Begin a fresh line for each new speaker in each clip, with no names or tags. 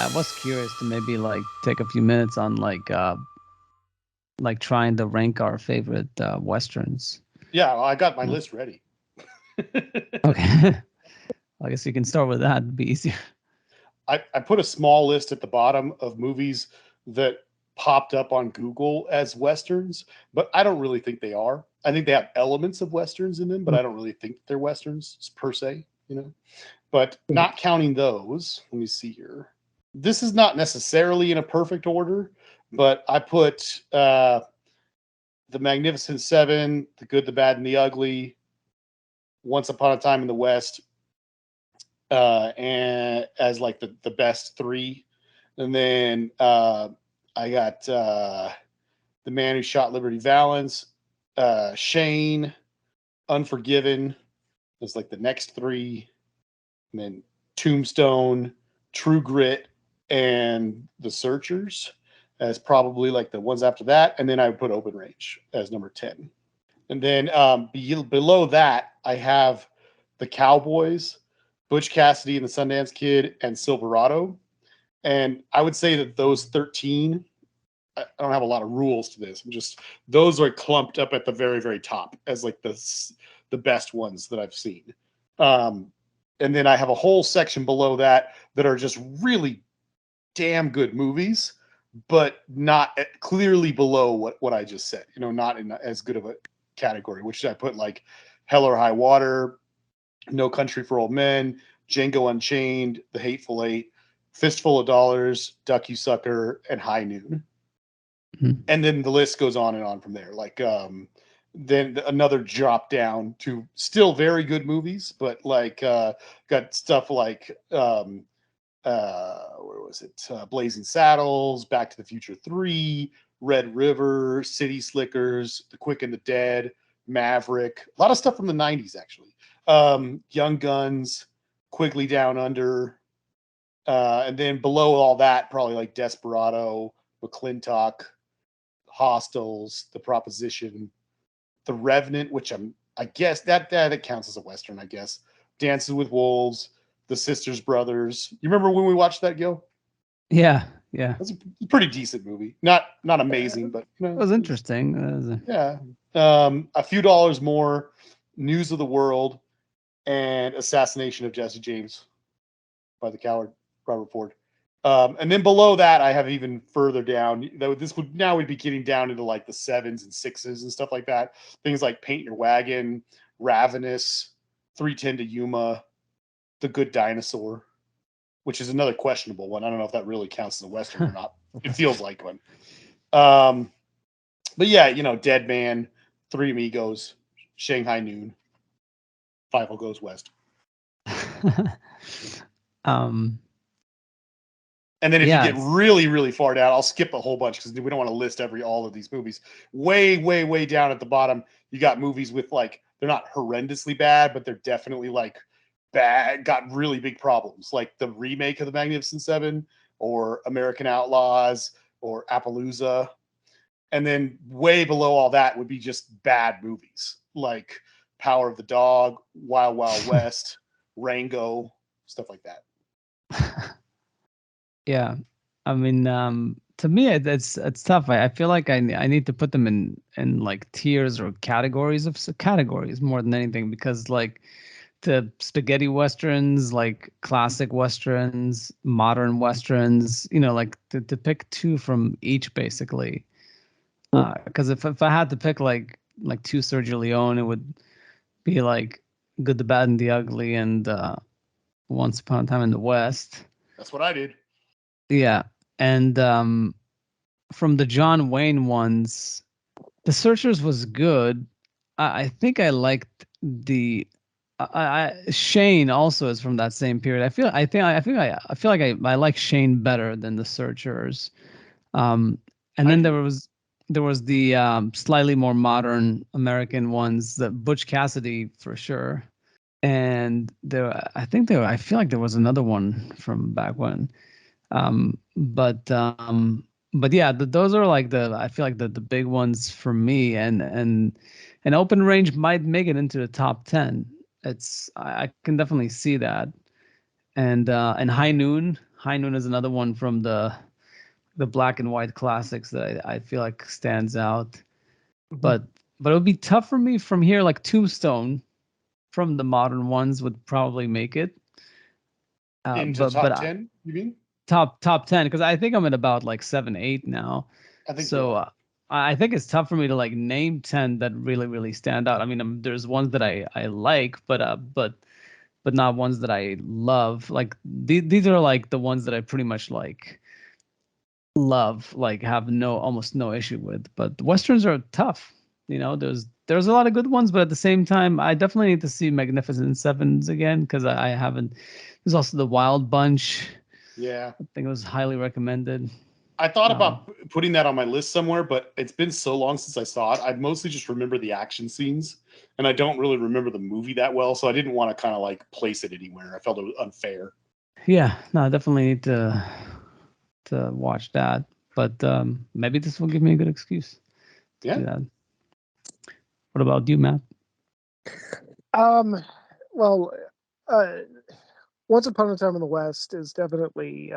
I was curious to maybe like take a few minutes on like trying to rank our favorite westerns.
Yeah, well, I got my
Mm.
list ready.
Okay. I guess you can start with that. It'd be easier.
I put a small list at the bottom of movies that popped up on Google as westerns, but I don't really think they are. I think they have elements of westerns in them, but
Mm.
I don't really think they're westerns per se, you know. But
Yeah.
not counting those, let me see here. This is not necessarily in a perfect order, but I put the Magnificent Seven, the Good, the Bad, and the Ugly, Once Upon a Time in the West, and as like the best three, and then I got The Man Who Shot Liberty Valance, Shane, Unforgiven is like the next three, and then Tombstone, True Grit, and The Searchers as probably like the ones after that, and then I would put Open Range as number 10. And then below that, I have the Cowboys, Butch Cassidy and the Sundance Kid, and Silverado. And I would say that those 13, I don't have a lot of rules to this. I'm just, those are clumped up at the very, very top as like the best ones that I've seen. Um, and then I have a whole section below that that are just really damn good movies, but not clearly below what I just said. You know, not in as good of a category, which I put like Hell or High Water, No Country for Old Men, Django Unchained, The Hateful Eight, Fistful of Dollars, Duck You Sucker, and High Noon.
Mhm.
And then the list goes on and on from there. Like then another drop down to still very good movies, but like got stuff like where was it? Blazing Saddles, Back to the Future 3, Red River, City Slickers, The Quick and the Dead, Maverick, a lot of stuff from the 90s actually. Young Guns, Quigley Down Under, and then below all that, probably like Desperado, McClintock, Hostels, The Proposition, The Revenant, which I guess that counts as a western, I guess. Dances with Wolves, The Sisters Brothers. You remember when we watched that, Gil?
Yeah. Yeah.
That's a pretty decent movie. Not amazing, but you
It
know,
was interesting.
yeah. A Few Dollars More, News of the World, and Assassination of Jesse James by the coward Robert Ford. And then below that, I have even further down. This would now we'd be getting down into like the sevens and sixes and stuff like that. Things like Paint Your Wagon, Ravenous, 310 to Yuma, The Good Dinosaur, which is another questionable one. I don't know if that really counts as a western or not. It feels like one. Um, but yeah, you know, Dead Man, Three Amigos, Shanghai Noon, Five Goes West.
um.
And then if you
Yeah.
get
It's.
really, really far down, I'll skip a whole bunch because we don't want to list all of these movies. Way, way, way down at the bottom, you got movies with like they're not horrendously bad, but they're definitely like bad, got really big problems, like the remake of the Magnificent Seven or American Outlaws or Appaloosa. And then way below all that would be just bad movies like Power of the Dog, Wild Wild West, Rango, stuff like that.
Yeah. I mean, to me, it's tough. I feel like I need to put them in like tiers or categories of categories more than anything because like the spaghetti westerns, like classic westerns, modern westerns, like to pick two from each basically. Because if I had to pick like two Sergio Leone, it would be like Good, the Bad, and the Ugly, and Once Upon a Time in the West.
That's what I did.
Yeah, and from the John Wayne ones, The Searchers was good. I think I liked the. Shane also is from that same period. I feel like I like Shane better than The Searchers. Um, and
I
then
do.
there was the slightly more modern American ones, the Butch Cassidy for sure. And I feel like there was another one from back when. But yeah, those are like I feel like the big ones for me, and Open Range might make it into the top 10. I can definitely see that. And High Noon High Noon is another one from the black and white classics that I feel like stands out. But it would be tough for me from here. Like Tombstone from the modern ones would probably make it.
Into
But
top 10, you mean?
top 10, because I think I'm at about like 7, 8 now.
I think you
So
are.
I think it's tough for me to like name 10 that really stand out. I mean, there's ones that I like, but not ones that I love. Like these are like the ones that I pretty much like love, like have no almost no issue with. But westerns are tough. You know, there's a lot of good ones, but at the same time, I definitely need to see Magnificent Sevens again because I haven't. There's also the Wild Bunch.
Yeah.
I think it was highly recommended.
I thought about putting that on my list somewhere, but it's been so long since I saw it. I mostly just remember the action scenes, and I don't really remember the movie that well, so I didn't want to kind of like place it anywhere. I felt it was unfair.
Yeah, no, I definitely need to watch that. But maybe this will give me a good excuse to do that. What about you, Matt?
Well, Once Upon a Time in the West is definitely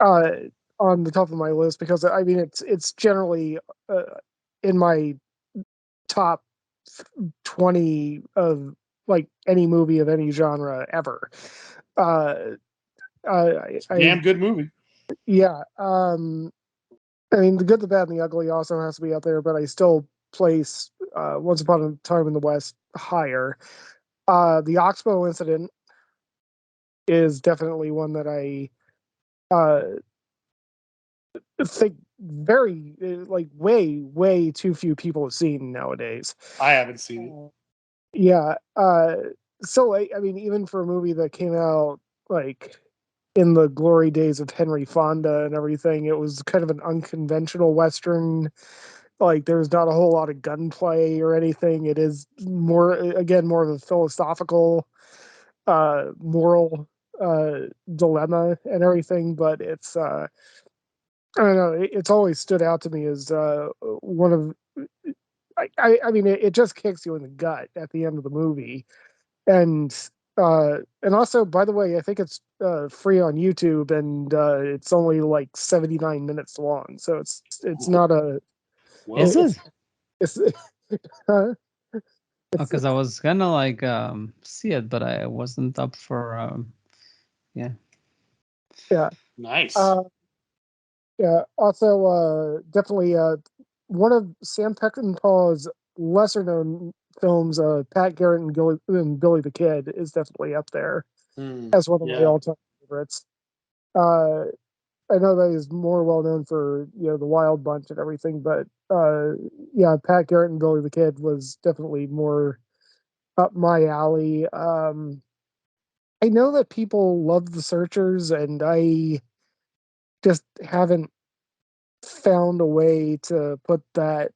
on the top of my list because I mean it's generally in my top 20 of like any movie of any genre ever.
Damn good movie.
Yeah. I mean, The Good, the Bad, and the Ugly also has to be up there, but I still place Once Upon a Time in the West higher. The Oxbow incident is definitely one that I think very like way too few people have seen nowadays.
I haven't seen it.
Yeah. So I mean, even for a movie that came out like in the glory days of Henry Fonda and everything, it was kind of an unconventional Western. Like there's not a whole lot of gunplay or anything. It is more again more of a philosophical moral dilemma and everything, but it's I don't know, it's always stood out to me as one of I mean it just kicks you in the gut at the end of the movie. And also, by the way, I think it's free on YouTube, and it's only like 79 minutes long, so it's not a
Is it?
it's uh,
Because I was gonna like see it, but I wasn't up for yeah.
yeah.
Nice.
Yeah. Also, definitely one of Sam Peckinpah's lesser known films, Pat Garrett and Billy the Kid, is definitely up there as one of my
Yeah.
all time favorites. Uh, I know that he's more well known for the Wild Bunch and everything, but yeah, Pat Garrett and Billy the Kid was definitely more up my alley. I know that people love The Searchers, and I just haven't found a way to put that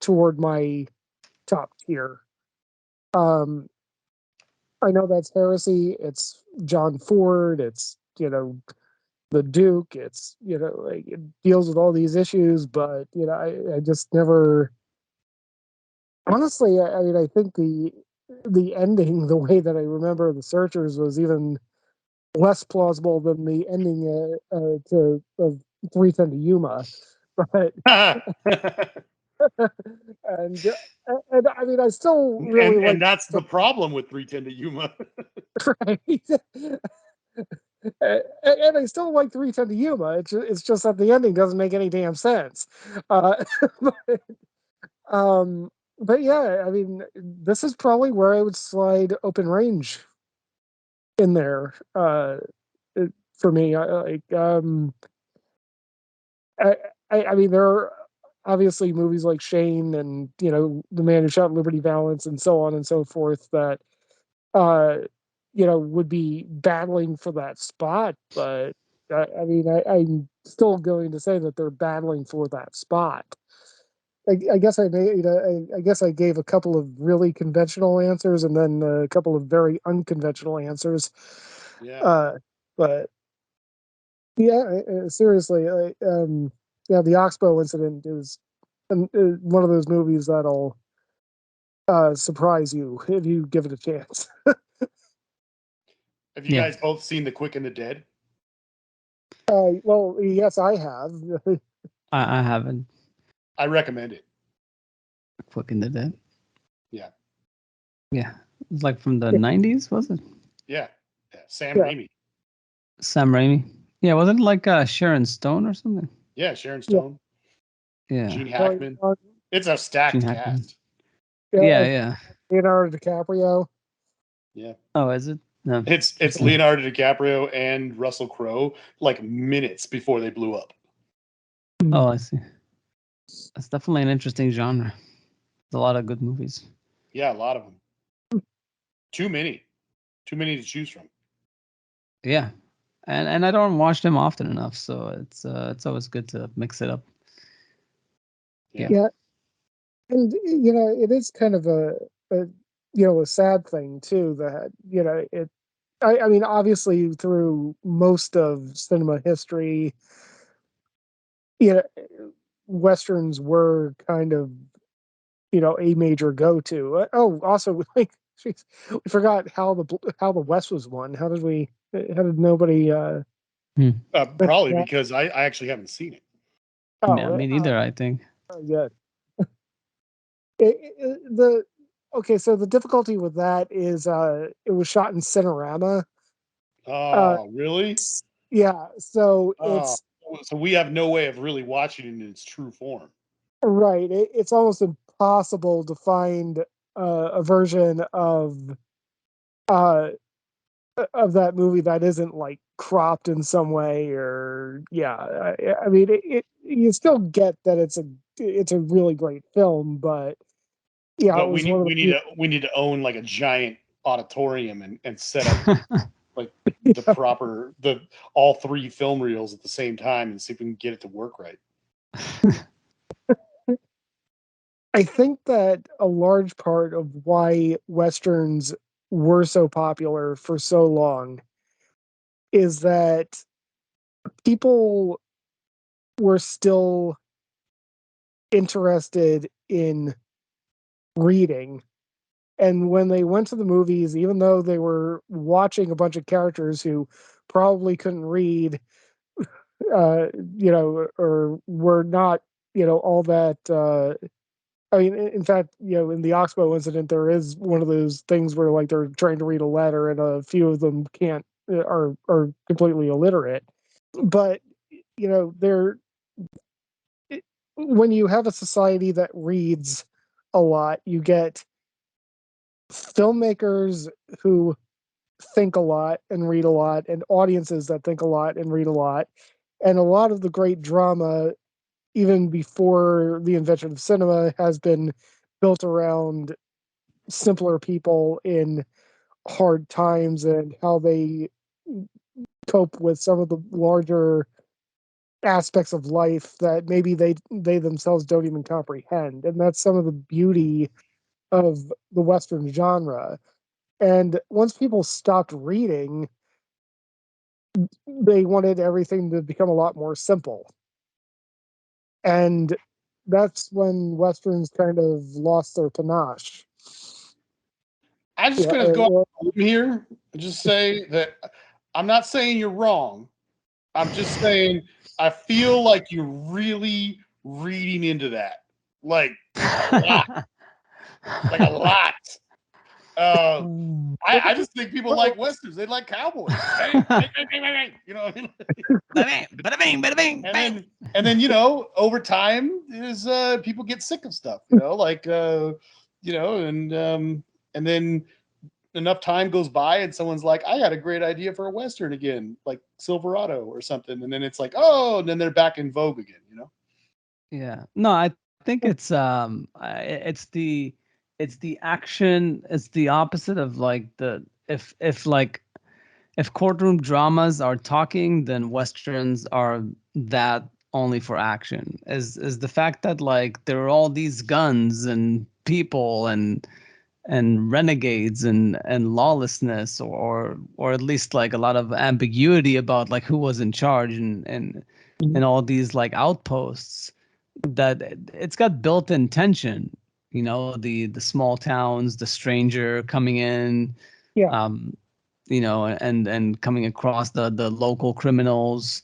toward my top tier. I know that's heresy. It's John Ford. It's the Duke. It's like it deals with all these issues, but I just never. Honestly, I mean, I think the ending, the way that I remember The Searchers, was even less plausible than the ending to of 310 to Yuma, but and and I mean, I still really like
and that's the problem with 310 to Yuma.
right. And I still like 310 to Yuma. It's just that the ending doesn't make any damn sense. But, but yeah, I mean, this is probably where I would slide Open Range in there. For me, I, I mean, there are obviously movies like Shane and The Man Who Shot Liberty Valance and so on and so forth that uh, would be battling for that spot. But I mean, I'm still going to say that they're battling for that spot. I guess I guess I gave a couple of really conventional answers and then a couple of very unconventional answers.
Yeah.
But yeah, seriously, yeah, the Oxbow incident is one of those movies that'll surprise you if you give it a chance.
Have you guys both seen The Quick and the Dead?
Well, yes, I have.
I haven't.
I recommend it.
Quick and the Dead.
Yeah.
Yeah. It's like from the 90s, was it?
Yeah. Sam Raimi.
Sam Raimi. Yeah, wasn't it like Sharon Stone or something?
Yeah, Sharon Stone.
Yeah.
Gene Hackman. It's a
Gene
stacked
Hackman.
cast.
Yeah.
Leonardo DiCaprio.
Yeah.
Oh, is it? No.
It's Leonardo DiCaprio and Russell Crowe like minutes before they blew up.
Oh, I see. That's definitely an interesting genre. There's a lot of good movies.
Yeah, a lot of them. Too many to choose from.
Yeah, and I don't watch them often enough, so it's always good to mix it up.
Yeah, and it is kind of a sad thing too that it. I mean, obviously, through most of cinema history, westerns were kind of a major go-to. Oh, also, like, geez, we forgot how the West was won. How did nobody?
Probably because I actually haven't seen it.
Oh,
yeah, me neither. I think.
Good. Okay, so the difficulty with that is it was shot in Cinerama.
Oh, really?
Yeah, so
so we have no way of really watching it in its true form.
Right. It's almost impossible to find a version uh of that movie that isn't like cropped in some way, or I mean you still get that it's a really great film, but
But
it was one of
we need to own like a giant auditorium and set up like the proper all three film reels at the same time and see if we can get it to work right.
I think that a large part of why westerns were so popular for so long is that people were still interested in reading. And when they went to the movies, even though they were watching a bunch of characters who probably couldn't read, or were not, all that. I mean, in fact, in the Oxbow incident, there is one of those things where like they're trying to read a letter, and a few of them can't, are completely illiterate. But they're when you have a society that reads a lot, you get filmmakers who think a lot and read a lot, and audiences that think a lot and read a lot. And a lot of the great drama, even before the invention of cinema, has been built around simpler people in hard times and how they cope with some of the larger aspects of life that maybe they themselves don't even comprehend. And that's some of the beauty of the Western genre. And once people stopped reading, they wanted everything to become a lot more simple. And that's when Westerns kind of lost their panache.
I'm just going to go here and just say that I'm not saying you're wrong. I'm just saying I feel like you're really reading into that. Like a lot. Like a lot. I just think people like westerns. They like cowboys. You know what I mean? And then over time is people get sick of stuff. And then enough time goes by and someone's like, I got a great idea for a western again, like Silverado or something, and then it's like, oh, and then they're back in vogue again.
Yeah. No, I think it's the action. It's the opposite of like if courtroom dramas are talking, then westerns are that only for action. Is the fact that like there are all these guns and people and renegades and lawlessness, or at least like a lot of ambiguity about like who was in charge and all these like outposts, that it's got built-in tension, the small towns, the stranger coming in.
Yeah.
and coming across the local criminals.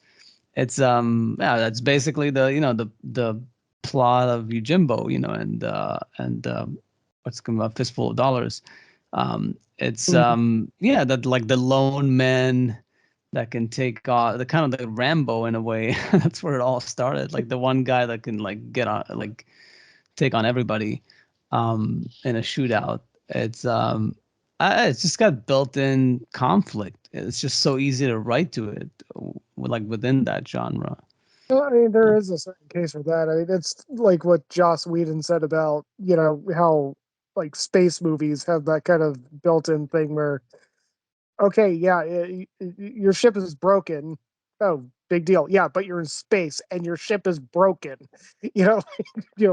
It's yeah, that's basically the plot of Yojimbo, and what's called a fistful of dollars. It's yeah, that like the lone man that can take on the kind of the Rambo in a way. That's where it all started. Like the one guy that can like get on, like take on everybody in a shootout. It's just got built-in conflict. It's just so easy to write to it, like within that genre.
Well, I mean, there is a certain case for that. I mean, it's like what Joss Whedon said about, how like space movies have that kind of built-in thing where, okay, yeah, your ship is broken. Oh, big deal. Yeah, but you're in space and your ship is broken. You know,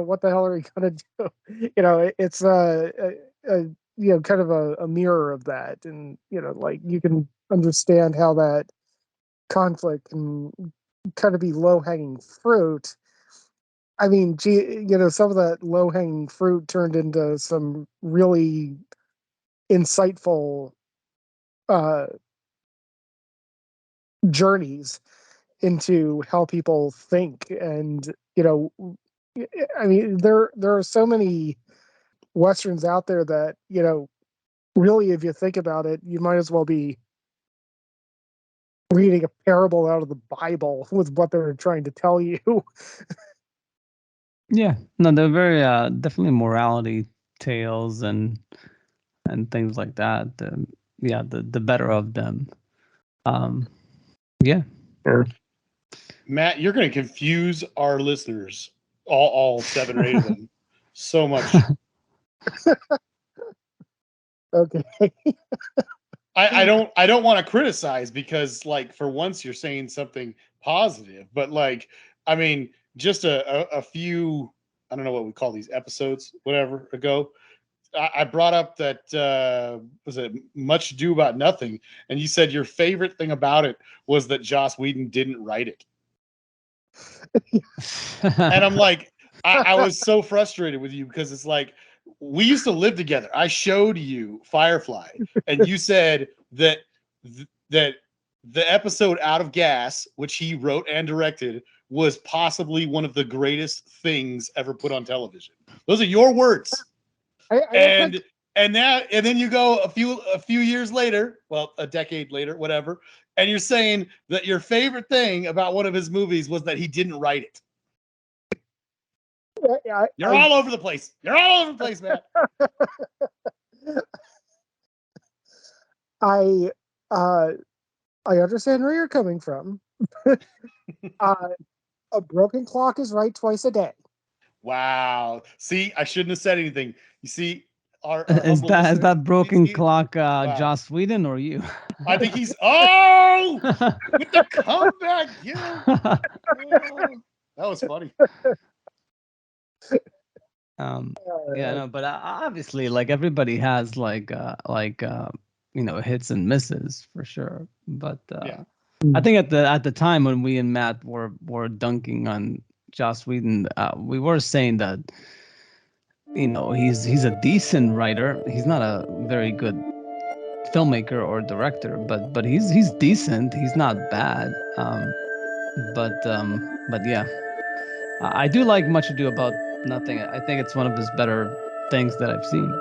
what the hell are we gonna do? It's kind of a mirror of that, and like you can understand how that conflict can kind of be low hanging fruit. I mean, gee, some of that low hanging fruit turned into some really insightful uh, journeys into how people think. And, I mean, there are so many Westerns out there that, really, if you think about it, you might as well be reading a parable out of the Bible with what they're trying to tell you.
Yeah, no, they're very definitely morality tales and things like that. Yeah, the better of them. Um, yeah.
Sure.
Matt, you're going to confuse our listeners, all 7 or 8 of them, so much.
Okay.
I don't want to criticize because, like, for once you're saying something positive, but like, I mean, just a few, I don't know what we call these episodes, whatever ago, I brought up that was it Much Ado About Nothing, and you said your favorite thing about it was that Joss Whedon didn't write it. And I'm like, I was so frustrated with you because it's like we used to live together. I showed you Firefly, and you said that that the episode Out of Gas, which he wrote and directed, was possibly one of the greatest things ever put on television. Those are your words. And then you go a few years later, well, a decade later, whatever, and you're saying that your favorite thing about one of his movies was that he didn't write it. You're all over the place. You're all over the place, Matt.
I understand where you're coming from. A broken clock is right twice a day.
Wow. See, I shouldn't have said anything. You see, our
Is that broken clock
wow.
Joss Whedon or you?
I think he's with the comeback. Yeah. That was funny.
Yeah, no, but obviously, like everybody has like hits and misses for sure. But
Yeah.
I think at the time when we and Matt were dunking on Joss Whedon, we were saying that he's a decent writer. He's not a very good filmmaker or director, but he's decent. He's not bad. But yeah, I do like Much Ado About Nothing. I think it's one of his better things that I've seen.